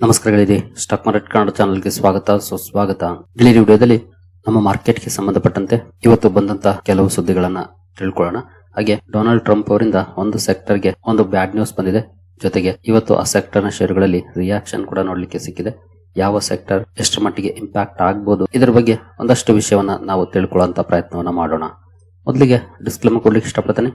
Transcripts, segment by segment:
ನಮಸ್ಕಾರಗಳಿದೆ. Stock market Kannada ಚಾನಲ್ಗೆ ಸ್ವಾಗತ ಸುಸ್ವಾಗತ. ಇಲ್ಲಿ ವಿಡಿಯೋದಲ್ಲಿ ನಮ್ಮ ಮಾರ್ಕೆಟ್ಗೆ ಸಂಬಂಧಪಟ್ಟಂತೆ ಇವತ್ತು ಬಂದಂತ ಕೆಲವು ಸುದ್ದಿಗಳನ್ನ ತಿಳ್ಕೊಳ್ಳೋಣ. ಹಾಗೆ ಡೊನಾಲ್ಡ್ ಟ್ರಂಪ್ ಅವರಿಂದ ಒಂದು ಸೆಕ್ಟರ್ಗೆ ಒಂದು ಬ್ಯಾಡ್ ನ್ಯೂಸ್ ಬಂದಿದೆ. ಜೊತೆಗೆ ಇವತ್ತು ಆ ಸೆಕ್ಟರ್ ನ ಶೇರುಗಳಲ್ಲಿ ರಿಯಾಕ್ಷನ್ ಕೂಡ ನೋಡ್ಲಿಕ್ಕೆ ಸಿಕ್ಕಿದೆ. ಯಾವ ಸೆಕ್ಟರ್ ಎಷ್ಟು ಮಟ್ಟಿಗೆ ಇಂಪ್ಯಾಕ್ಟ್ ಆಗಬಹುದು, ಇದರ ಬಗ್ಗೆ ಒಂದಷ್ಟು ವಿಷಯವನ್ನ ನಾವು ತಿಳ್ಕೊಳ್ಳುವಂತ ಪ್ರಯತ್ನವನ್ನ ಮಾಡೋಣ. ಮೊದಲಿಗೆ ಡಿಸ್ಕ್ಲೇಮರ್ ಕೊಡ್ಲಿಕ್ಕೆ ಇಷ್ಟಪಡ್ತೇನೆ.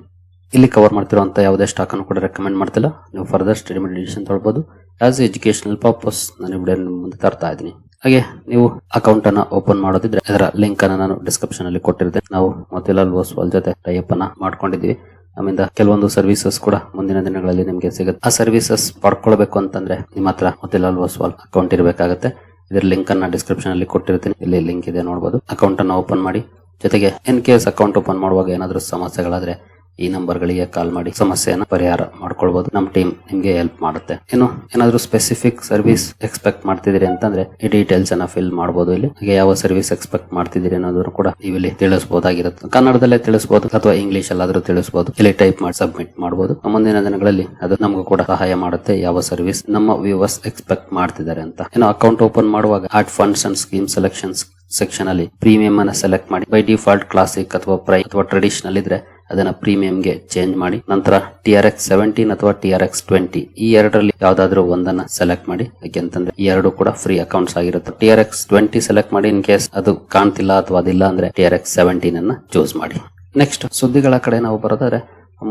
ಇಲ್ಲಿ ಕವರ್ ಮಾಡ್ತಿರುವಂತ ಯಾವುದೇ ಸ್ಟಾಕ್ ಅನ್ನು ಕೂಡ ರೆಕಮೆಂಡ್ ಮಾಡ್ತಿಲ್ಲ. ನೀವು ಫರ್ದರ್ ಸ್ಟಡಿ ಮಾಡಿ ಡಿಸಿಷನ್ ತಗೊಳ್ಬಹುದು. ಆಸ್ ಎಜುಕೇಶನಲ್ ಪರ್ಪಸ್ ನಾನು ವಿಡಿಯೋ ಮುಂದೆ ತರ್ತಾ ಇದ್ದೀನಿ. ಹಾಗೆ ನೀವು ಅಕೌಂಟ್ ಅನ್ನ ಓಪನ್ ಮಾಡೋದಿದ್ರೆ ಅದರ ಲಿಂಕ್ ಅನ್ನ ನಾನು ಡಿಸ್ಕ್ರಿಪ್ಷನ್ ಅಲ್ಲಿ ಕೊಟ್ಟಿರ್ತೇನೆ. ನಾವು ಮೋತಿಲಾಲ್ ಓಸ್ವಾಲ್ ಜೊತೆ ಟೈಅಪ್ ಅನ್ನ ಮಾಡ್ಕೊಂಡಿದ್ವಿ. ನಮ್ಮಿಂದ ಕೆಲವೊಂದು ಸರ್ವಿಸಸ್ ಕೂಡ ಮುಂದಿನ ದಿನಗಳಲ್ಲಿ ನಿಮಗೆ ಸಿಗುತ್ತೆ. ಆ ಸರ್ವಿಸಸ್ ಪಡ್ಕೊಳ್ಬೇಕು ಅಂತಂದ್ರೆ ನಿಮ್ಮ ಹತ್ರ ಮೋತಿಲಾಲ್ ಓಸ್ವಾಲ್ ಅಕೌಂಟ್ ಇರಬೇಕಾಗುತ್ತೆ. ಇದರ ಲಿಂಕ್ ಅನ್ನ ಡಿಸ್ಕ್ರಿಪ್ಷನ್ ಅಲ್ಲಿ ಕೊಟ್ಟಿರ್ತೀನಿ. ಇಲ್ಲಿ ಲಿಂಕ್ ಇದೆ, ನೋಡಬಹುದು. ಅಕೌಂಟ್ ಅನ್ನ ಓಪನ್ ಮಾಡಿ. ಜೊತೆಗೆ ಇನ್ ಕೇಸ್ ಅಕೌಂಟ್ ಓಪನ್ ಮಾಡುವಾಗ ಏನಾದರೂ ಸಮಸ್ಯೆಗಳಾದ್ರೆ ಈ ನಂಬರ್ ಗಳಿಗೆ ಕಾಲ್ ಮಾಡಿ ಸಮಸ್ಯೆಯನ್ನು ಪರಿಹಾರ ಮಾಡ್ಕೊಳ್ಬಹುದು. ನಮ್ಮ ಟೀಮ್ ನಿಮ್ಗೆ ಹೆಲ್ಪ್ ಮಾಡುತ್ತೆ. ಇನ್ನು ಏನಾದ್ರೂ ಸ್ಪೆಸಿಫಿಕ್ ಸರ್ವಿಸ್ ಎಕ್ಸ್ಪೆಕ್ಟ್ ಮಾಡ್ತಿದ್ದೀರಿ ಅಂತಂದ್ರೆ ಈ ಡೀಟೇಲ್ಸ್ ಅನ್ನ ಫಿಲ್ ಮಾಡಬಹುದು ಇಲ್ಲಿ. ಹಾಗೆ ಯಾವ ಸರ್ವಿಸ್ ಎಕ್ಸ್ಪೆಕ್ಟ್ ಮಾಡ್ತಿದ್ದೀರಿ ಅನ್ನೋದನ್ನು ಕೂಡ ಇಲ್ಲಿ ತಿಳಿಸಬಹುದಾಗಿರುತ್ತೆ. ಕನ್ನಡದಲ್ಲೇ ತಿಳಿಸಬಹುದು ಅಥವಾ ಇಂಗ್ಲಿಷ್ ಅಲ್ಲಾದ್ರೂ ತಿಳಿಸಬಹುದು. ಇಲ್ಲಿ ಟೈಪ್ ಮಾಡಿ ಸಬ್ಮಿಟ್ ಮಾಡಬಹುದು. ಮುಂದಿನ ದಿನಗಳಲ್ಲಿ ಅದು ನಮಗೂ ಕೂಡ ಸಹಾಯ ಮಾಡುತ್ತೆ, ಯಾವ ಸರ್ವಿಸ್ ನಮ್ಮ ವ್ಯೂವರ್ಸ್ ಎಕ್ಸ್ಪೆಕ್ಟ್ ಮಾಡ್ತಿದ್ದಾರೆ ಅಂತ. ಇನ್ನು ಅಕೌಂಟ್ ಓಪನ್ ಮಾಡುವಾಗ add funds and scheme selections section ಅಲ್ಲಿ ಪ್ರೀಮಿಯಂ ಅನ್ನ ಸೆಲೆಕ್ಟ್ ಮಾಡಿ. ಬೈ ಡಿಫಾಲ್ಟ್ ಕ್ಲಾಸಿಕ್ ಅಥವಾ ಪ್ರೈಮ್ ಅಥವಾ ಟ್ರೆಡಿಷನಲ್ ಇದ್ರೆ ಅದನ್ನ ಪ್ರೀಮಿಯಂಗೆ ಚೇಂಜ್ ಮಾಡಿ. ನಂತರ TRX 17 ಅಥವಾ TRX 20 ಈ ಎರಡರಲ್ಲಿ ಯಾವ್ದಾದ್ರು ಒಂದನ್ನ ಸೆಲೆಕ್ಟ್ ಮಾಡಿ. ಯಾಕೆಂತಂದ್ರೆ ಈ ಎರಡು ಕೂಡ ಫ್ರೀ ಅಕೌಂಟ್ಸ್ ಆಗಿರುತ್ತೆ. TRX 20 ಸೆಲೆಕ್ಟ್ ಮಾಡಿ. ಇನ್ ಕೇಸ್ ಅದು ಕಾಣ್ತಿಲ್ಲ ಅಥವಾ ಅದಿಲ್ಲ ಅಂದ್ರೆ TRX 17 ಅನ್ನ ಚೂಸ್ ಮಾಡಿ. ನೆಕ್ಸ್ಟ್ ಸುದ್ದಿಗಳ ಕಡೆ ನಾವು ಬರೋದಾದ್ರೆ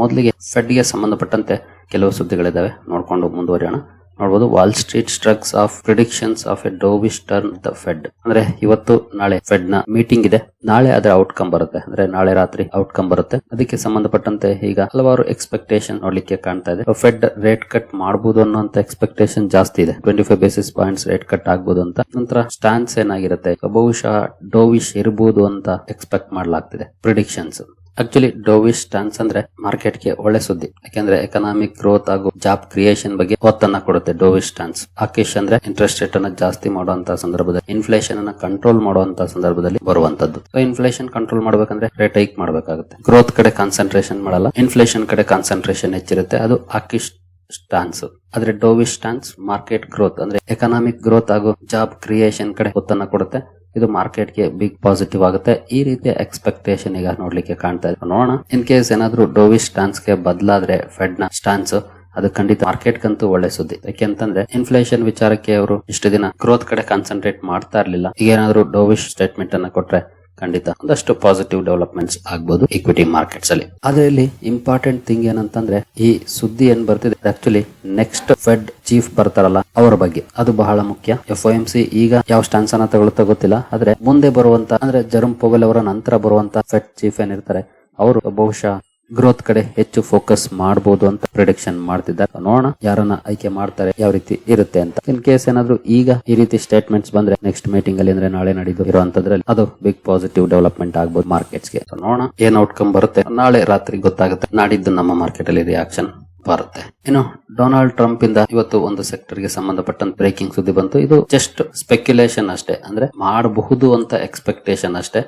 ಮೊದಲಿಗೆ ಫೆಡ್ ಗೆ ಸಂಬಂಧಪಟ್ಟಂತೆ ಕೆಲವು ಸುದ್ದಿಗಳಿದಾವೆ, ನೋಡ್ಕೊಂಡು ಮುಂದುವರಿಯೋಣ. ನೋಡಬಹುದು, Wall Street struck off predictions of a dovish turn the Fed. ಅಂದ್ರೆ ಇವತ್ತು ನಾಳೆ ಫೆಡ್ ನ ಮೀಟಿಂಗ್ ಇದೆ. ನಾಳೆ ಅದರ ಔಟ್ಕಮ್ ಬರುತ್ತೆ, ಅಂದ್ರೆ ನಾಳೆ ರಾತ್ರಿ ಔಟ್ಕಮ್ ಬರುತ್ತೆ. ಅದಕ್ಕೆ ಸಂಬಂಧಪಟ್ಟಂತೆ ಈಗ ಹಲವಾರು ಎಕ್ಸ್ಪೆಕ್ಟೇಷನ್ ನೋಡ್ಲಿಕ್ಕೆ ಕಾಣ್ತಾ ಇದೆ. ಫೆಡ್ ರೇಟ್ ಕಟ್ ಮಾಡಬಹುದು ಅನ್ನೋಂತ ಎಕ್ಸ್ಪೆಕ್ಟೇಷನ್ ಜಾಸ್ತಿ ಇದೆ. 25 ಬೇಸಿಸ್ ಪಾಯಿಂಟ್ಸ್ ರೇಟ್ ಕಟ್ ಆಗ್ಬಹುದು ಅಂತ. ನಂತರ ಸ್ಟಾನ್ಸ್ ಏನಾಗಿರುತ್ತೆ, ಬಹುಶಃ ಡೋವಿಶ್ ಇರಬಹುದು ಅಂತ ಎಕ್ಸ್ಪೆಕ್ಟ್ ಮಾಡಲಾಗ್ತಿದೆ. ಪ್ರಿಡಿಕ್ಷನ್ಸ್ ಆಕ್ಚುಲಿ ಡೋವಿಶ್ ಸ್ಟಾನ್ಸ್ ಅಂದ್ರೆ ಮಾರ್ಕೆಟ್ ಗೆ ಒಳ್ಳೆ ಸುದ್ದಿ. ಯಾಕಂದ್ರೆ ಎಕನಾಮಿಕ್ ಗ್ರೋತ್ ಹಾಗೂ ಜಾಬ್ ಕ್ರಿಯೇಷನ್ ಬಗ್ಗೆ ಒತ್ತನ್ನ ಕೊಡುತ್ತೆ ಡೋವಿಶ್ ಸ್ಟಾನ್ಸ್. ಆಕೇಶ್ ಅಂದ್ರೆ ಇಂಟ್ರೆಸ್ಟ್ ರೇಟ್ ಅನ್ನ ಜಾಸ್ತಿ ಮಾಡುವಂತಹ ಸಂದರ್ಭದಲ್ಲಿ, ಇನ್ಫ್ಲೇಷನ್ ಅನ್ನ ಕಂಟ್ರೋಲ್ ಮಾಡುವಂತಹ ಸಂದರ್ಭದಲ್ಲಿ ಬರುವಂತದ್ದು. ಇನ್ಫ್ಲೇಷನ್ ಕಂಟ್ರೋಲ್ ಮಾಡಬೇಕಂದ್ರೆ ರೇಟ್ ಹೈಕ್ ಮಾಡಬೇಕಾಗುತ್ತೆ. ಗ್ರೋತ್ ಕಡೆ ಕಾನ್ಸಂಟ್ರೇಷನ್ ಮಾಡಲ್ಲ, ಇನ್ಫ್ಲೇಷನ್ ಕಡೆ ಕಾನ್ಸಂಟ್ರೇಷನ್ ಹೆಚ್ಚಿರುತ್ತೆ. ಅದು ಆಕೇಶ್ ಸ್ಟಾನ್ಸ್. ಆದ್ರೆ ಡೋವಿಶ್ ಸ್ಟಾನ್ಸ್ ಮಾರ್ಕೆಟ್ ಗ್ರೋತ್ ಅಂದ್ರೆ ಎಕನಾಮಿಕ್ ಗ್ರೋತ್ ಹಾಗೂ ಜಾಬ್ ಕ್ರಿಯೇಷನ್ ಕಡೆ ಒತ್ತನ್ನ ಕೊಡುತ್ತೆ. ಇದು ಮಾರ್ಕೆಟ್ ಗೆ ಬಿಗ್ ಪಾಸಿಟಿವ್ ಆಗುತ್ತೆ. ಈ ರೀತಿಯ ಎಕ್ಸ್ಪೆಕ್ಟೇಷನ್ ಈಗ ನೋಡ್ಲಿಕ್ಕೆ ಕಾಣ್ತಾ ಇದೆ. ನೋಡೋಣ, ಇನ್ ಕೇಸ್ ಏನಾದ್ರೂ ಡೋವಿಶ್ ಸ್ಟಾನ್ಸ್ ಗೆ ಬದಲಾದ್ರೆ ಫೆಡ್ ನ ಸ್ಟಾನ್ಸ್, ಅದು ಖಂಡಿತ ಮಾರ್ಕೆಟ್ ಗಂತೂ ಒಳ್ಳೆ ಸುದ್ದಿ. ಯಾಕೆಂತಂದ್ರೆ ಇನ್ಫ್ಲೇಷನ್ ವಿಚಾರಕ್ಕೆ ಅವರು ಇಷ್ಟು ದಿನ ಗ್ರೋತ್ ಕಡೆ ಕಾನ್ಸಂಟ್ರೇಟ್ ಮಾಡ್ತಾ ಇರ್ಲಿಲ್ಲ. ಈಗ ಏನಾದ್ರೂ ಡೋವಿಶ್ ಸ್ಟೇಟ್ಮೆಂಟ್ ಅನ್ನ ಕೊಟ್ರೆ ಖಂಡಿತ ಒಂದಷ್ಟು ಪಾಸಿಟಿವ್ ಡೆವಲಪ್ಮೆಂಟ್ಸ್ ಆಗ್ಬಹುದು ಇಕ್ವಿಟಿ ಮಾರ್ಕೆಟ್ಸ್ ಅಲ್ಲಿ. ಆದ್ರೆ ಇಲ್ಲಿ ಇಂಪಾರ್ಟೆಂಟ್ ಥಿಂಗ್ ಏನಂತಂದ್ರೆ ಈ ಸುದ್ದಿ ಏನ್ ಬರ್ತಿದೆ ಆಕ್ಚುಲಿ ನೆಕ್ಸ್ಟ್ ಫೆಡ್ ಚೀಫ್ ಬರ್ತಾರಲ್ಲ ಅವರ ಬಗ್ಗೆ, ಅದು ಬಹಳ ಮುಖ್ಯ. FOMC ಈಗ ಯಾವ ಸ್ಟಾನ್ಸ್ ಅನ್ನ ತಗೊಳ್ತಾ ಗೊತ್ತಿಲ್ಲ. ಆದ್ರೆ ಮುಂದೆ ಬರುವಂತ ಅಂದ್ರೆ ಜೆರೋಮ್ ಪೊವೆಲ್ ಅವರ ನಂತರ ಬರುವಂತ ಫೆಡ್ ಚೀಫ್ ಏನಿರ್ತಾರೆ ಅವರು ಬಹುಶಃ ಗ್ರೋತ್ ಕಡೆ ಹೆಚ್ಚು ಫೋಕಸ್ ಮಾಡಬಹುದು ಅಂತ ಪ್ರಿಡಿಕ್ಷನ್ ಮಾಡ್ತಿದ್ದಾರೆ. ನೋಡೋಣ ಯಾರನ್ನ ಆಯ್ಕೆ ಮಾಡ್ತಾರೆ, ಯಾವ ರೀತಿ ಇರುತ್ತೆ ಅಂತ. ಇನ್ ಕೇಸ್ ಏನಾದ್ರು ಈಗ ಈ ರೀತಿ ಸ್ಟೇಟ್ಮೆಂಟ್ಸ್ ಬಂದ್ರೆ ನೆಕ್ಸ್ಟ್ ಮೀಟಿಂಗ್ ಅಲ್ಲಿ ಅಂದ್ರೆ ನಾಳೆ ನಾಡಿದ್ದು ಇರುವಂತದ್ರಲ್ಲಿ ಅದು ಬಿಗ್ ಪಾಸಿಟಿವ್ ಡೆವಲಪ್ಮೆಂಟ್ ಆಗಬಹುದು ಮಾರ್ಕೆಟ್ಸ್ ಗೆ. ನೋಡೋಣ ಏನ್ ಔಟ್ಕಮ್ ಬರುತ್ತೆ, ನಾಳೆ ರಾತ್ರಿ ಗೊತ್ತಾಗುತ್ತೆ. ನಾಡಿದ್ದು ನಮ್ಮ ಮಾರ್ಕೆಟ್ ಅಲ್ಲಿ ರಿಯಾಕ್ಷನ್ ಬರುತ್ತೆ. ಇನ್ನು ಡೊನಾಲ್ಡ್ ಟ್ರಂಪ್ ಇಂದ ಇವತ್ತು ಒಂದು ಸೆಕ್ಟರ್ ಗೆ ಸಂಬಂಧಪಟ್ಟಂತ ಬ್ರೇಕಿಂಗ್ ಸುದ್ದಿ ಬಂತು. ಇದು ಜಸ್ಟ್ ಸ್ಪೆಕ್ಯುಲೇಷನ್ ಅಷ್ಟೇ, ಅಂದ್ರೆ ಮಾಡಬಹುದು ಅಂತ ಎಕ್ಸ್ಪೆಕ್ಟೇಷನ್ ಅಷ್ಟೇ,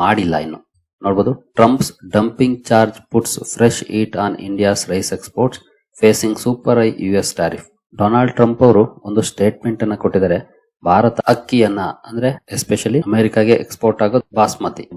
ಮಾಡಿಲ್ಲ ಇನ್ನು. ನೋಡಬಹುದು, Trump's dumping charge puts fresh heat on India's rice exports facing super high US tariff. Donald Trump ಅವರು ಒಂದು ಸ್ಟೇಟ್ಮೆಂಟ್ ಅನ್ನ ಕೊಟ್ಟಿದ್ದಾರೆ. ಭಾರತ ಅಕ್ಕಿಯನ್ನ ಅಂದ್ರೆ ಎಸ್ಪೆಷಲಿ ಅಮೆರಿಕಾಗೆ ಎಕ್ಸ್ಪೋರ್ಟ್ ಆಗೋದು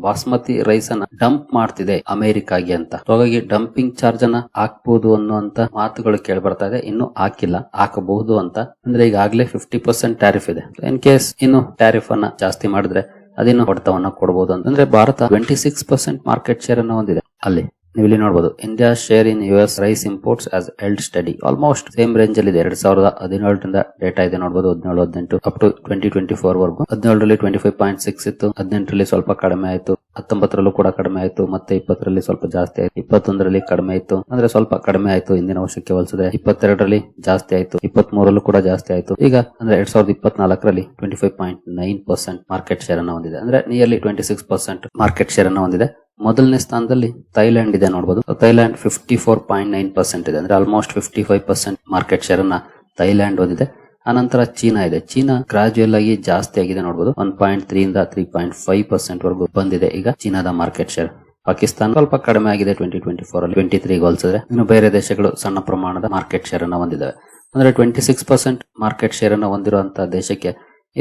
ಬಾಸ್ಮತಿ ರೈಸ್ ಅನ್ನ ಡಂಪ್ ಮಾಡ್ತಿದೆ ಅಮೆರಿಕಾಗೆ ಅಂತ. ಹಾಗಾಗಿ ಡಂಪಿಂಗ್ ಚಾರ್ಜ್ ಅನ್ನ ಹಾಕಬಹುದು ಅನ್ನುವಂತ ಮಾತುಗಳು ಕೇಳಿ ಬರ್ತಾ ಇದೆ. ಇನ್ನು ಹಾಕಿಲ್ಲ, ಹಾಕಬಹುದು ಅಂತ. ಅಂದ್ರೆ ಈಗಾಗಲೇ 50% ಟ್ಯಾರಿಫ್ ಇದೆ. ಇನ್ ಕೇಸ್ ಇನ್ನು ಟ್ಯಾರಿಫ್ ಅನ್ನ ಜಾಸ್ತಿ ಮಾಡಿದ್ರೆ ಅದಿನ್ನು ಹೊಡೆತವನ್ನ ಕೊಡಬಹುದು ಅಂತಂದ್ರೆ ಭಾರತ 26% ಮಾರ್ಕೆಟ್ ಶೇರ್ ಅನ್ನು ಹೊಂದಿದೆ ಅಲ್ಲಿ. ನೀವು ಇಲ್ಲಿ ನೋಡಬಹುದು, India share in US rice imports as held steady almost same range ಅಲ್ಲಿ ಇದೆ. 2017 ಡೇಟಾ ಇದೆ, ನೋಡಬಹುದು. 17-18 ಅಪ್ ಟು 2024 ವರೆಗೂ 17ರಲ್ಲಿ 25.6 ಇತ್ತು, 18ರಲ್ಲಿ ಸ್ವಲ್ಪ ಕಡಿಮೆ ಆಯ್ತು, 19ರಲ್ಲೂ ಕೂಡ ಕಡಿಮೆ ಆಯ್ತು, ಮತ್ತೆ 20ರಲ್ಲಿ ಸ್ವಲ್ಪ ಜಾಸ್ತಿ ಆಯ್ತು, 21ರಲ್ಲಿ ಕಡಿಮೆ ಇತ್ತು, ಅಂದ್ರೆ ಸ್ವಲ್ಪ ಕಡಿಮೆ ಆಯ್ತು ಹಿಂದಿನ ವರ್ಷಕ್ಕೆ ಹೋಲಿಸಿದ್ರೆ. 22ರಲ್ಲಿ ಜಾಸ್ತಿ ಆಯ್ತು, 23ರಲ್ಲೂ ಕೂಡ ಜಾಸ್ತಿ ಆಯ್ತು. ಈಗ ಅಂದ್ರೆ 2024ರಲ್ಲಿ 25.9% ಮಾರ್ಕೆಟ್ ಶೇರ್ ಅನ್ನು ಹೊಂದಿದೆ. ಅಂದ್ರೆ ನಿಯರ್ಲಿ 26% ಮಾರ್ಕೆಟ್ ಶೇರ್ ಅನ್ನು ಹೊಂದಿದೆ. ಮೊದಲನೇ ಸ್ಥಾನದಲ್ಲಿ ಥೈಲ್ಯಾಂಡ್ ಇದೆ, ನೋಡಬಹುದು. ಥೈಲ್ಯಾಂಡ್ 54.9% ಇದೆ, ಅಂದ್ರೆ ಆಲ್ಮೋಸ್ಟ್ 55% ಮಾರ್ಕೆಟ್ ಶೇರ್ ಅನ್ನ ಥೈಲ್ಯಾಂಡ್ ಹೊಂದಿದೆ. ಆನಂತರ ಚೀನಾ ಇದೆ. ಚೀನಾ ಗ್ರಾಜುಯಲ್ ಆಗಿ ಜಾಸ್ತಿ ಆಗಿದೆ, ನೋಡಬಹುದು. 1.3 ಇಂದ 3.5% ವರೆಗೂ ಬಂದಿದೆ ಈಗ ಚೀನಾದ ಮಾರ್ಕೆಟ್ ಶೇರ್. ಪಾಕಿಸ್ತಾನ ಸ್ವಲ್ಪ ಕಡಿಮೆ ಆಗಿದೆ 2024 ಅಲ್ಲಿ 23 ಹೋಲಿಸಿದ್ರೆ. ಇನ್ನು ಬೇರೆ ದೇಶಗಳು ಸಣ್ಣ ಪ್ರಮಾಣದ ಮಾರ್ಕೆಟ್ ಶೇರ್ ಅನ್ನ ಹೊಂದಿದ್ದಾವೆ. ಅಂದ್ರೆ 26% ಮಾರ್ಕೆಟ್ ಶೇರ್ ಅನ್ನು ಹೊಂದಿರುವಂತಹ ದೇಶಕ್ಕೆ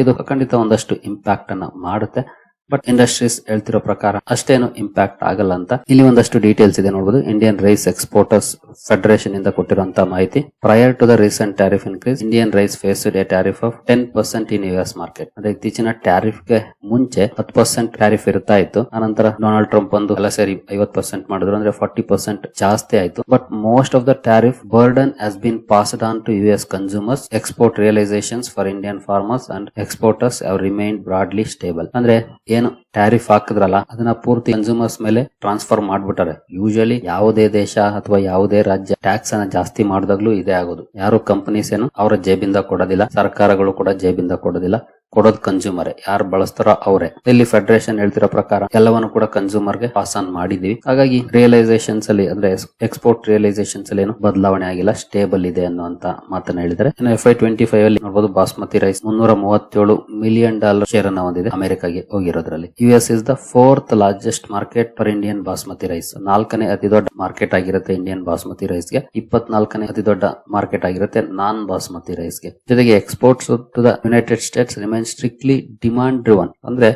ಇದು ಖಂಡಿತ ಒಂದಷ್ಟು ಇಂಪ್ಯಾಕ್ಟ್ ಅನ್ನ ಮಾಡುತ್ತೆ. ಬಟ್ ಇಂಡಸ್ಟ್ರೀಸ್ ಹೇಳ್ತಿರೋ ಪ್ರಕಾರ ಅಷ್ಟೇನು ಇಂಪ್ಯಾಕ್ಟ್ ಆಗಲ್ಲ ಅಂತ. ಇಲ್ಲಿ ಒಂದಷ್ಟು ಡೀಟೇಲ್ಸ್ ಇದೆ ನೋಡಬಹುದು. ಇಂಡಿಯನ್ ರೈಸ್ ಎಕ್ಸ್ಪೋರ್ಟರ್ಸ್ ಫೆಡರೇಷನ್ ಇಂದ ಕೊಟ್ಟಿರುವಂತಹ ಮಾಹಿತಿ. Prior to the recent tariff increase, Indian rice faced a tariff of 10% in US market. ಅಂದ್ರೆ ಇತ್ತೀಚಿನ ಟ್ಯಾರಿಫ್ ಗೆ ಮುಂಚೆ 10% ಟ್ಯಾರಿಫ್ ಇರ್ತಾ ಇತ್ತು. ಆನಂತರ ಡೊನಾಲ್ಡ್ ಟ್ರಂಪ್ ಒಂದು ಎಲ್ಲ ಸೇರಿ 50% ಮಾಡಿದ್ರು, ಅಂದ್ರೆ 40% ಜಾಸ್ತಿ ಆಯ್ತು. But most of the tariff burden has been passed on to US consumers. Export realisations for Indian farmers and exporters have remained broadly stable. ಅಂದ್ರೆ ಏನು ಟ್ಯಾರಿಫ್ ಹಾಕಿದ್ರಲ್ಲ ಅದನ್ನ ಪೂರ್ತಿ ಕನ್ಸ್ಯೂಮರ್ಸ್ ಮೇಲೆ ಟ್ರಾನ್ಸ್ಫರ್ ಮಾಡ್ಬಿಟ್ಟಾರೆ. ಯೂಶಲಿ ಯಾವುದೇ ದೇಶ ಅಥವಾ ಯಾವುದೇ ರಾಜ್ಯ ಟ್ಯಾಕ್ಸ್ ಅನ್ನ ಜಾಸ್ತಿ ಮಾಡಿದಾಗ್ಲೂ ಇದೇ ಆಗೋದು. ಯಾರು ಕಂಪನೀಸ್ ಏನು ಅವರ ಜೇಬಿಂದ ಕೊಡೋದಿಲ್ಲ, ಸರ್ಕಾರಗಳು ಕೂಡ ಜೇಬಿಂದ ಕೊಡೋದಿಲ್ಲ, ಕೊಡೋದು ಕನ್ಸ್ಯೂಮರ್. ಯಾರು ಬಳಸ್ತಾರೋ ಅವರೇ. ಇಲ್ಲಿ ಫೆಡರೇಷನ್ ಹೇಳ್ತಿರೋ ಪ್ರಕಾರ ಎಲ್ಲವನ್ನು ಕೂಡ ಕನ್ಸ್ಯೂಮರ್ ಗೆ ಪಾಸ್ ಆನ್ ಮಾಡಿದೀವಿ. ಹಾಗಾಗಿ ರಿಯಲೈಸೇಷನ್ಸ್ ಅಲ್ಲಿ ಅಂದ್ರೆ ಎಕ್ಸ್ಪೋರ್ಟ್ ರಿಯಲೈಸೇಷನ್ಸ್ ಅಲ್ಲಿ ಏನು ಬದಲಾವಣೆ ಆಗಿಲ್ಲ, ಸ್ಟೇಬಲ್ ಇದೆ ಅನ್ನುವಂತ ಮಾತನ್ನ ಹೇಳಿದರೆ. ಇನ್ನು FY25 ಅಲ್ಲಿ ನೋಡಬಹುದು ಬಾಸ್ಮತಿ ರೈಸ್ $337 ಮಿಲಿಯನ್ ಶೇರ್ ಅನ್ನ ಹೊಂದಿದೆ ಅಮೆರಿಕಾಗೆ ಹೋಗಿರೋದ್ರಲ್ಲಿ. US is the 4th largest market for Indian basmati rice. 4ನೇ ಅತಿ ದೊಡ್ಡ ಮಾರ್ಕೆಟ್ ಆಗಿರುತ್ತೆ ಇಂಡಿಯನ್ ಬಾಸ್ಮತಿ ರೈಸ್ ಗೆ. 24ನೇ ಅತಿ ದೊಡ್ಡ ಮಾರ್ಕೆಟ್ ಆಗಿರುತ್ತೆ ನಾನ್ ಬಾಸ್ಮತಿ ರೈಸ್ ಗೆ. ಜೊತೆಗೆ exports to the United States remain strictly demand driven. ಅಂದ್ರೆ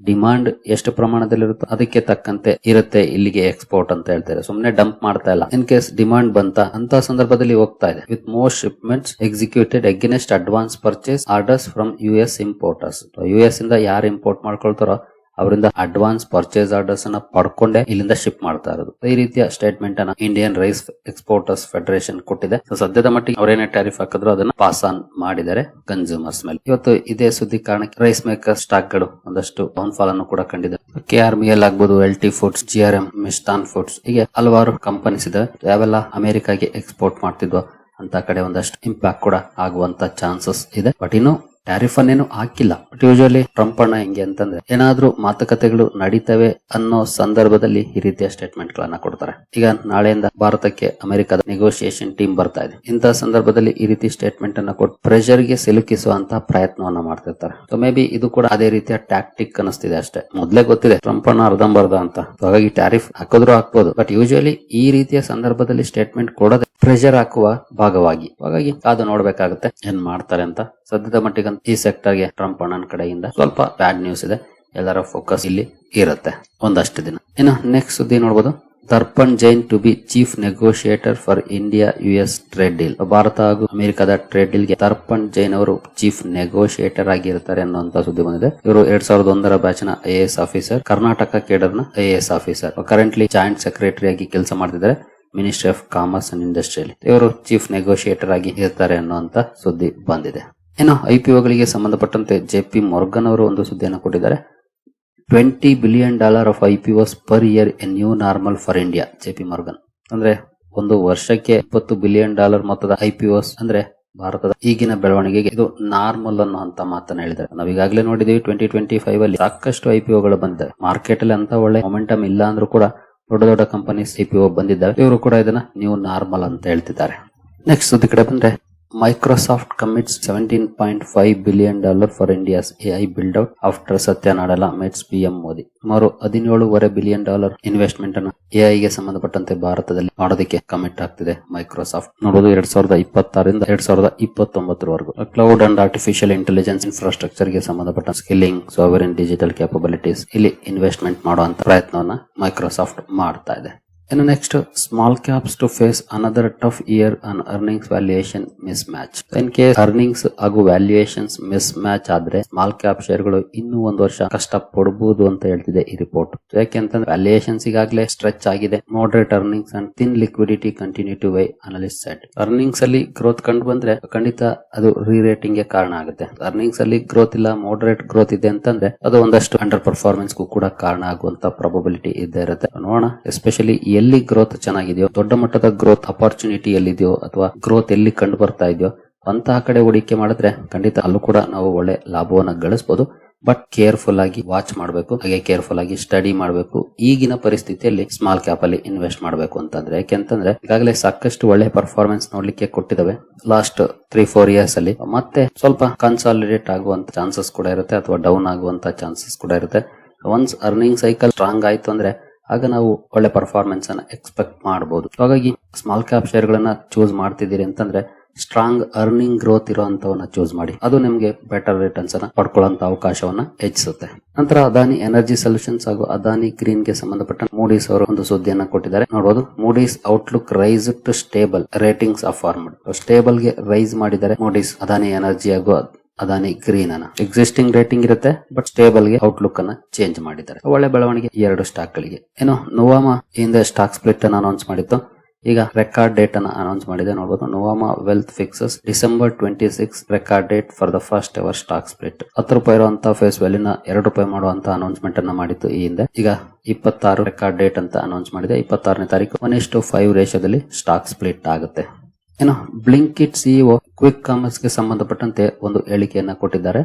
ಡಿಮಾಂಡ್ ಎಷ್ಟು ಪ್ರಮಾಣದಲ್ಲಿರುತ್ತೋ ಅದಕ್ಕೆ ತಕ್ಕಂತೆ ಇರುತ್ತೆ ಇಲ್ಲಿಗೆ ಎಕ್ಸ್ಪೋರ್ಟ್ ಅಂತ ಹೇಳ್ತಾರೆ. ಸುಮ್ನೆ ಡಂಪ್ ಮಾಡ್ತಾ ಇಲ್ಲ. ಇನ್ ಕೇಸ್ ಡಿಮಾಂಡ್ ಬಂತ ಅಂತ ಸಂದರ್ಭದಲ್ಲಿ ಹೋಗ್ತಾ ಇದೆ. With most shipments executed against advance purchase orders from US importers. US ಇಂದ ಯಾರು ಇಂಪೋರ್ಟ್ ಮಾಡ್ಕೊಳ್ತಾರೋ ಅವರಿಂದ ಅಡ್ವಾನ್ಸ್ ಪರ್ಚೇಸ್ ಆರ್ಡರ್ಸ್ ಅನ್ನ ಪಡ್ಕೊಂಡೆ ಇಲ್ಲಿಂದ ಶಿಪ್ ಮಾಡ್ತಾ ಇರೋದು. ಈ ರೀತಿಯ ಸ್ಟೇಟ್ಮೆಂಟ್ ಅನ್ನ ಇಂಡಿಯನ್ ರೈಸ್ ಎಕ್ಸ್ಪೋರ್ಟರ್ಸ್ ಫೆಡರೇಷನ್ ಕೊಟ್ಟಿದೆ. ಸದ್ಯದ ಮಟ್ಟಿಗೆ ಅವರೇನೇ ಟ್ಯಾರಿಫ್ ಹಾಕಿದ್ರು ಅದನ್ನ ಪಾಸ್ ಆನ್ ಮಾಡಿದ್ದಾರೆ ಕನ್ಸ್ಯೂಮರ್ಸ್ ಮೇಲೆ. ಇವತ್ತು ಇದೇ ಸುದ್ದಿ ಕಾರಣಕ್ಕೆ ರೈಸ್ ಮೇಕರ್ ಸ್ಟಾಕ್ ಗಳು ಒಂದಷ್ಟು ಡೌನ್ ಫಾಲ್ ಅನ್ನು ಕೂಡ ಕಂಡಿದೆ. KRML ಆಗ್ಬಹುದು, LT ಫುಡ್ಸ್, GRM, ಮಿಸ್ಟಾನ್ ಫುಡ್ಸ್, ಹೀಗೆ ಹಲವಾರು ಕಂಪನೀಸ್ ಇದೆ. ಯಾವೆಲ್ಲ ಅಮೆರಿಕಾಗೆ ಎಕ್ಸ್ಪೋರ್ಟ್ ಮಾಡ್ತಿದ್ವು ಅಂತ ಕಡೆ ಒಂದಷ್ಟು ಇಂಪ್ಯಾಕ್ಟ್ ಕೂಡ ಆಗುವಂತ ಚಾನ್ಸಸ್ ಇದೆ. ಬಟ್ ಇನ್ನು ಟ್ಯಾರಿಫ್ ಅನ್ನೇನು ಹಾಕಿಲ್ಲ. ಬಟ್ ಯೂಶುವಲಿ ಟ್ರಂಪ್ ಅಣ್ಣ ಹೆಂಗೆ ಅಂತಂದ್ರೆ ಏನಾದ್ರೂ ಮಾತುಕತೆಗಳು ನಡೀತವೆ ಅನ್ನೋ ಸಂದರ್ಭದಲ್ಲಿ ಈ ರೀತಿಯ ಸ್ಟೇಟ್ಮೆಂಟ್ ಗಳನ್ನ ಕೊಡ್ತಾರೆ. ಈಗ ನಾಳೆಯಿಂದ ಭಾರತಕ್ಕೆ ಅಮೆರಿಕದ ನೆಗೋಸಿಯೇಷನ್ ಟೀಮ್ ಬರ್ತಾ ಇದೆ. ಇಂತಹ ಸಂದರ್ಭದಲ್ಲಿ ಈ ರೀತಿ ಸ್ಟೇಟ್ಮೆಂಟ್ ಅನ್ನ ಕೊಟ್ಟು ಪ್ರೆಷರ್ ಗೆ ಸಿಲುಕಿಸುವಂತಹ ಪ್ರಯತ್ನವನ್ನ ಮಾಡ್ತಿರ್ತಾರೆ. ಸೊ ಮೇ ಬಿ ಇದು ಕೂಡ ಅದೇ ರೀತಿಯ ಟ್ಯಾಕ್ಟಿಕ್ ಅನಿಸ್ತಿದೆ ಅಷ್ಟೇ. ಮೊದ್ಲೇ ಗೊತ್ತಿದೆ ಟ್ರಂಪ್ ಅಣ್ಣ ಅರ್ಧಂಬರ್ಧ ಅಂತ. ಹಾಗಾಗಿ ಟ್ಯಾರಿಫ್ ಹಾಕಿದ್ರು ಹಾಕ್ಬೋದು. ಬಟ್ ಯೂಶುವಲಿ ಈ ರೀತಿಯ ಸಂದರ್ಭದಲ್ಲಿ ಸ್ಟೇಟ್ಮೆಂಟ್ ಕೊಡೋದೇ ಪ್ರೆಷರ್ ಹಾಕುವ ಭಾಗವಾಗಿ. ಹಾಗಾಗಿ ಅದು ನೋಡ್ಬೇಕಾಗುತ್ತೆ ಏನ್ ಮಾಡ್ತಾರೆ ಅಂತ. ಸದ್ಯದ ಮಟ್ಟಿಗೆ ಈ ಸೆಕ್ಟರ್ ಗೆ ಟ್ರಂಪ್ ಅಣ್ಣನ ಕಡೆಯಿಂದ ಸ್ವಲ್ಪ ಬ್ಯಾಡ್ ನ್ಯೂಸ್ ಇದೆ. ಎಲ್ಲರ ಫೋಕಸ್ ಇಲ್ಲಿ ಇರುತ್ತೆ ಒಂದಷ್ಟು ದಿನ. ಇನ್ನು ನೆಕ್ಸ್ಟ್ ಸುದ್ದಿ ನೋಡಬಹುದು. Darpan Jain to be chief negotiator for India US trade deal. Bharat ಹಾಗೂ ಅಮೆರಿಕದ ಟ್ರೇಡ್ ಡೀಲ್ ಗೆ ದರ್ಪಣ್ ಜೈನ್ ಅವರು ಚೀಫ್ ನೆಗೋಷಿಯೇಟರ್ ಆಗಿರ್ತಾರೆ ಅನ್ನುವಂತ ಸುದ್ದಿ ಬಂದಿದೆ. ಇವರು 2001ರ ಬ್ಯಾಚ್ ನ IAS ಆಫೀಸರ್, ಕರ್ನಾಟಕ ಕೇಡರ್ ನ IAS officer. Currently joint secretary ಆಗಿ ಕೆಲಸ ಮಾಡ್ತಿದ್ದಾರೆ ಮಿನಿಸ್ಟ್ರಿ ಆಫ್ ಕಾಮರ್ಸ್ ಅಂಡ್ ಇಂಡಸ್ಟ್ರಿಯಲ್ಲಿ. ಇವರು ಚೀಫ್ ನೆಗೋಷಿಯೇಟರ್ ಆಗಿ ಇರ್ತಾರೆ ಅನ್ನುವಂತ ಸುದ್ದಿ ಬಂದಿದೆ. ಇನ್ನು IPOಗಳಿಗೆ ಸಂಬಂಧಪಟ್ಟಂತೆ JP Morgan ಅವರು ಒಂದು ಸುದ್ದಿಯನ್ನು ಕೊಟ್ಟಿದ್ದಾರೆ. $20 billion of IPOs per here A new normal for India. JP Morgan ಅಂದ್ರೆ ಒಂದು ವರ್ಷಕ್ಕೆ $20 ಬಿಲಿಯನ್ ಮೊತ್ತದ IPOs ಅಂದ್ರೆ ಭಾರತದ ಈಗಿನ ಬೆಳವಣಿಗೆಗೆ ಇದು ನಾರ್ಮಲ್ ಅನ್ನುವಂತ ಮಾತನ್ನ ಹೇಳಿದ್ದಾರೆ. ನಾವು ಈಗಾಗಲೇ ನೋಡಿದೀವಿ 2025 ಅಲ್ಲಿ ಸಾಕಷ್ಟು IPOಗಳು ಬಂದಿದೆ. ಮಾರ್ಕೆಟ್ ಅಲ್ಲಿ ಅಂತ ಒಳ್ಳೆ ಮೊಮೆಂಟಮ್ ಇಲ್ಲ ಅಂದ್ರೂ ಕೂಡ ದೊಡ್ಡ ದೊಡ್ಡ ಕಂಪನೀಸ್ IPO ಬಂದಿದ್ದಾರೆ. ಇವರು ಕೂಡ ಇದನ್ನ ನ್ಯೂ ನಾರ್ಮಲ್ ಅಂತ ಹೇಳ್ತಿದ್ದಾರೆ. ನೆಕ್ಸ್ಟ್ ಸುದ್ದಿ ಕಡೆ ಬಂದ್ರೆ Microsoft commits $17.5 billion for India's AI build-out after Satya Nadella meets PM Modi. ಸುಮಾರು $17.5 ಬಿಲಿಯನ್ ಇನ್ವೆಸ್ಟ್ಮೆಂಟ್ ಅನ್ನು AI ಗೆ ಸಂಬಂಧಪಟ್ಟಂತೆ ಭಾರತದಲ್ಲಿ ಮಾಡೋದಕ್ಕೆ ಕಮಿಟ್ ಆಗ್ತಿದೆ ಮೈಕ್ರೋಸಾಫ್ಟ್. ನೋಡೋದು 2026ರಿಂದ 2029 cloud and artificial intelligence infrastructure ಗೆ ಸಂಬಂಧಪಟ್ಟ ಸ್ಕಿಲ್ಲಿಂಗ್, ಸಾವರಿನ್ ಡಿಜಿಟಲ್ ಕ್ಯಾಪಬಿಲಿಟೀಸ್ ಇಲ್ಲಿ ಇನ್ವೆಸ್ಟ್ಮೆಂಟ್ ಮಾಡುವಂತ ಪ್ರಯತ್ನವನ್ನ ಮೈಕ್ರೋಸಾಫ್ಟ್ ಮಾಡ್ತಾ ಇದೆ. ಇನ್ನು next small caps to face another tough year on earnings valuation mismatch. In case earnings ಹಾಗೂ ವ್ಯಾಲ್ಯೂಯೇಷನ್ಸ್ ಮಿಸ್ ಮ್ಯಾಚ್ ಆದ್ರೆ ಸ್ಮಾಲ್ ಕ್ಯಾಪ್ ಶೇರ್ಗಳು ಇನ್ನೂ ಒಂದು ವರ್ಷ ಕಷ್ಟ ಪಡಬಹುದು ಅಂತ ಹೇಳ್ತಿದೆ ಈ ರಿಪೋರ್ಟ್. ಯಾಕೆಂತಂದ್ರೆ ವ್ಯಾಲ್ಯೂಯೇಷನ್ಸ್ ಈಗಾಗಲೇ ಸ್ಟ್ರೆಚ್ ಆಗಿದೆ. Moderate earnings and thin liquidity continue to weigh analyst said. Earnings ಅಲ್ಲಿ ಗ್ರೋತ್ ಕಂಡು ಬಂದ್ರೆ ಖಂಡಿತ ಅದು ರೀರೇಟಿಂಗ್ ಗೆ ಕಾರಣ ಆಗುತ್ತೆ. ಅರ್ನಿಂಗ್ಸ್ ಅಲ್ಲಿ ಗ್ರೋತ್ ಇಲ್ಲ, ಮಾಡರೇಟ್ ಗ್ರೋತ್ ಇದೆ ಅಂತಂದ್ರೆ ಅದು ಒಂದಷ್ಟು ಅಂಡರ್ ಪರ್ಫಾರ್ಮೆನ್ಸ್ ಕೂಡ ಕಾರಣ ಆಗುವಂತ ಪ್ರಾಬಬಿಲಿಟಿ ಇದ್ದೇ ಇರುತ್ತೆ. ನೋಡೋಣ ಎಸ್ಪೆಷಲಿ ಎಲ್ಲಿ ಗ್ರೋತ್ ಚೆನ್ನಾಗಿದೆಯೋ, ದೊಡ್ಡ ಮಟ್ಟದ ಗ್ರೋತ್ ಅಪಾರ್ಚುನಿಟಿ ಎಲ್ಲಿದೆಯೋ ಅಥವಾ ಗ್ರೋತ್ ಎಲ್ಲಿ ಕಂಡು ಬರ್ತಾ ಇದೆಯೋ ಅಂತಹ ಕಡೆ ಹೂಡಿಕೆ ಮಾಡಿದ್ರೆ ಖಂಡಿತ ಅಲ್ಲೂ ಕೂಡ ನಾವು ಒಳ್ಳೆ ಲಾಭವನ್ನ ಗಳಿಸಬಹುದು. ಬಟ್ ಕೇರ್ಫುಲ್ ಆಗಿ ವಾಚ್ ಮಾಡಬೇಕು, ಹಾಗೆ ಕೇರ್ಫುಲ್ ಆಗಿ ಸ್ಟಡಿ ಮಾಡಬೇಕು. ಈಗಿನ ಪರಿಸ್ಥಿತಿಯಲ್ಲಿ ಸ್ಮಾಲ್ ಕ್ಯಾಪ್ ಅಲ್ಲಿ ಇನ್ವೆಸ್ಟ್ ಮಾಡಬೇಕು ಅಂತಂದ್ರೆ, ಯಾಕೆಂತಂದ್ರೆ ಈಗಾಗಲೇ ಸಾಕಷ್ಟು ಒಳ್ಳೆ ಪರ್ಫಾರ್ಮೆನ್ಸ್ ನೋಡ್ಲಿಕ್ಕೆ ಕೊಟ್ಟಿದ್ದಾವೆ ಲಾಸ್ಟ್ 3-4 ಇಯರ್ಸ್ ಅಲ್ಲಿ. ಮತ್ತೆ ಸ್ವಲ್ಪ ಕನ್ಸಾಲಿಡೇಟ್ ಆಗುವಂತ ಚಾನ್ಸಸ್ ಕೂಡ ಇರುತ್ತೆ ಅಥವಾ ಡೌನ್ ಆಗುವಂತ ಚಾನ್ಸಸ್ ಕೂಡ ಇರುತ್ತೆ. ಒನ್ಸ್ ಅರ್ನಿಂಗ್ ಸೈಕಲ್ ಸ್ಟ್ರಾಂಗ್ ಆಯ್ತು ಅಂದ್ರೆ ಆಗ ನಾವು ಒಳ್ಳೆ ಪರ್ಫಾರ್ಮೆನ್ಸ್ ಅನ್ನ ಎಕ್ಸ್ಪೆಕ್ಟ್ ಮಾಡಬಹುದು. ಹಾಗಾಗಿ ಸ್ಮಾಲ್ ಕ್ಯಾಪ್ ಶೇರ್ ಗಳನ್ನ ಚೂಸ್ ಮಾಡ್ತಿದ್ದೀರಿ ಅಂತಂದ್ರೆ ಸ್ಟ್ರಾಂಗ್ ಅರ್ನಿಂಗ್ ಗ್ರೋತ್ ಇರುವಂತವನ್ನ ಚೂಸ್ ಮಾಡಿ. ಅದು ನಿಮಗೆ ಬೆಟರ್ ರಿಟರ್ನ್ಸ್ ಅನ್ನ ಪಡ್ಕೊಳ್ಳುವಂತ ಅವಕಾಶವನ್ನ ಹೆಚ್ಚಿಸುತ್ತೆ. ನಂತರ ಅದಾನಿ ಎನರ್ಜಿ ಸೊಲ್ಯೂಷನ್ಸ್ ಹಾಗೂ ಅದಾನಿ ಗ್ರೀನ್ ಗೆ ಸಂಬಂಧಪಟ್ಟ ಮೂಡೀಸ್ ಅವರು ಒಂದು ಸುದ್ದಿಯನ್ನ ಕೊಟ್ಟಿದ್ದಾರೆ. ನೋಡಬಹುದು, Moody's outlook rise to stable ratings affirmed. Stable ಗೆ ರೈಸ್ ಮಾಡಿದ್ದಾರೆ ಮೂಡೀಸ್ ಅದಾನಿ ಎನರ್ಜಿ ಹಾಗೂ ಅದಾನಿ ಗ್ರೀನ್ ಅನ್ನ. ಎಕ್ಸಿಸ್ಟಿಂಗ್ ರೇಟಿಂಗ್ ಇರುತ್ತೆ, ಬಟ್ ಸ್ಟೇಬಲ್ ಗೆ ಔಟ್ಲುಕ್ ಅನ್ನ ಚೇಂಜ್ ಮಾಡಿದ್ದಾರೆ. ಒಳ್ಳೆ ಬೆಳವಣಿಗೆ ಈ ಎರಡು ಸ್ಟಾಕ್ ಗಳಿಗೆ. ಏನು ನೊವಾಮಾ ಹಿಂದೆ ಸ್ಟಾಕ್ ಸ್ಪ್ಲಿಟ್ ಅನ್ನು ಅನೌನ್ಸ್ ಮಾಡಿತ್ತು, ಈಗ ರೆಕಾರ್ಡ್ ಡೇಟ್ ಅನ್ನು ಅನೌನ್ಸ್ ಮಾಡಿದೆ. ನೋಡಬಹುದು, Nuvama wealth fixes December 26 record date for the first ever stock split. 10 ರೂಪಾಯಿ ಇರುವಂತಹ ಫೇಸ್ ವ್ಯಾಲ್ಯೂನ 2 ರೂಪಾಯಿ ಮಾಡುವಂತ ಅನೌನ್ಸ್ಮೆಂಟ್ ಅನ್ನ ಮಾಡಿತ್ತು ಈ ಹಿಂದೆ. ಈಗ 26 ರೆಕಾರ್ಡ್ ಡೇಟ್ ಅಂತ ಅನೌನ್ಸ್ ಮಾಡಿದೆ. 26ನೇ ತಾರೀಕು 1:5 ರೇಷಿಯೋದಲ್ಲಿ ಸ್ಟಾಕ್ ಸ್ಪ್ಲಿಟ್ ಆಗುತ್ತೆ. ಏನು ಬ್ಲಿಂಕಿಟ್ ಸಿಇಒ ಕ್ವಿಕ್ ಕಾಮರ್ಸ್ ಗೆ ಸಂಬಂಧಪಟ್ಟಂತೆ ಒಂದು ಹೇಳಿಕೆಯನ್ನ ಕೊಟ್ಟಿದ್ದಾರೆ.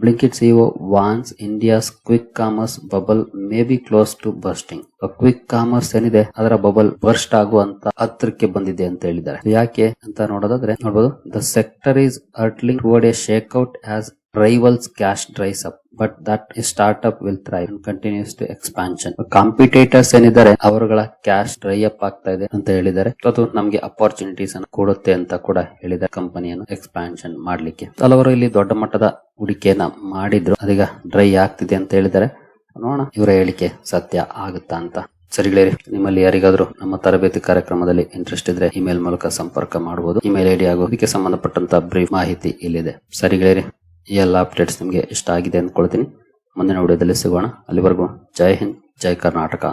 Blinkit CEO warns India's quick commerce bubble may be close to bursting. Quick commerce ಏನಿದೆ ಅದರ ಬಬಲ್ ಬರ್ಸ್ಟ್ ಆಗುವಂತ ಹತ್ರಕ್ಕೆ ಬಂದಿದೆ ಅಂತ ಹೇಳಿದ್ದಾರೆ. ಯಾಕೆ ಅಂತ ನೋಡೋದಾದ್ರೆ ನೋಡಬಹುದು, the sector is hurtling toward a shakeout as rivals cash dries up, but that startup will thrive and continues to expansion. Competitors ಏನಿದ್ದಾರೆ ಅವರುಗಳ ಕ್ಯಾಶ್ ಡ್ರೈ ಅಪ್ ಆಗ್ತಾ ಇದೆ ಅಂತ ಹೇಳಿದ್ದಾರೆ. ಅದು ನಮಗೆ ಅಪಾರ್ಚುನಿಟೀಸ್ ಅನ್ನು ಕೊಡುತ್ತೆ ಅಂತ ಕೂಡ ಹೇಳಿದ್ದಾರೆ ಕಂಪನಿಯನ್ನು ಎಕ್ಸ್ಪಾನ್ಷನ್ ಮಾಡ್ಲಿಕ್ಕೆ. ಹಲವರು ಇಲ್ಲಿ ದೊಡ್ಡ ಮಟ್ಟದ ಹೂಡಿಕೆಯನ್ನ ಮಾಡಿದ್ರು, ಅದೀಗ ಡ್ರೈ ಆಗ್ತಿದೆ ಅಂತ ಹೇಳಿದ್ದಾರೆ. ನೋಡೋಣ ಇವರ ಹೇಳಿಕೆ ಸತ್ಯ ಆಗುತ್ತಾ ಅಂತ. ಸರಿಗಳೇ, ನಿಮ್ಮಲ್ಲಿ ಯಾರಿಗಾದ್ರೂ ನಮ್ಮ ತರಬೇತಿ ಕಾರ್ಯಕ್ರಮದಲ್ಲಿ ಇಂಟ್ರೆಸ್ಟ್ ಇದ್ರೆ ಇಮೇಲ್ ಮೂಲಕ ಸಂಪರ್ಕ ಮಾಡಬಹುದು. ಇಮೇಲ್ ಐಡಿ ಹಾಗೂ ಇದಕ್ಕೆ ಸಂಬಂಧಪಟ್ಟಂತ ಬ್ರೀಫ್ ಮಾಹಿತಿ ಇಲ್ಲಿದೆ. ಸರಿಗಳೇ, ಈ ಎಲ್ಲ ಅಪ್ಡೇಟ್ಸ್ ನಿಮಗೆ ಇಷ್ಟ ಆಗಿದೆ ಅಂದ್ಕೊಳ್ತೀನಿ. ಮುಂದಿನ ವಿಡಿಯೋದಲ್ಲಿ ಸಿಗೋಣ. ಅಲ್ಲಿವರೆಗೂ ಜೈ ಹಿಂದ್, ಜೈ ಕರ್ನಾಟಕ.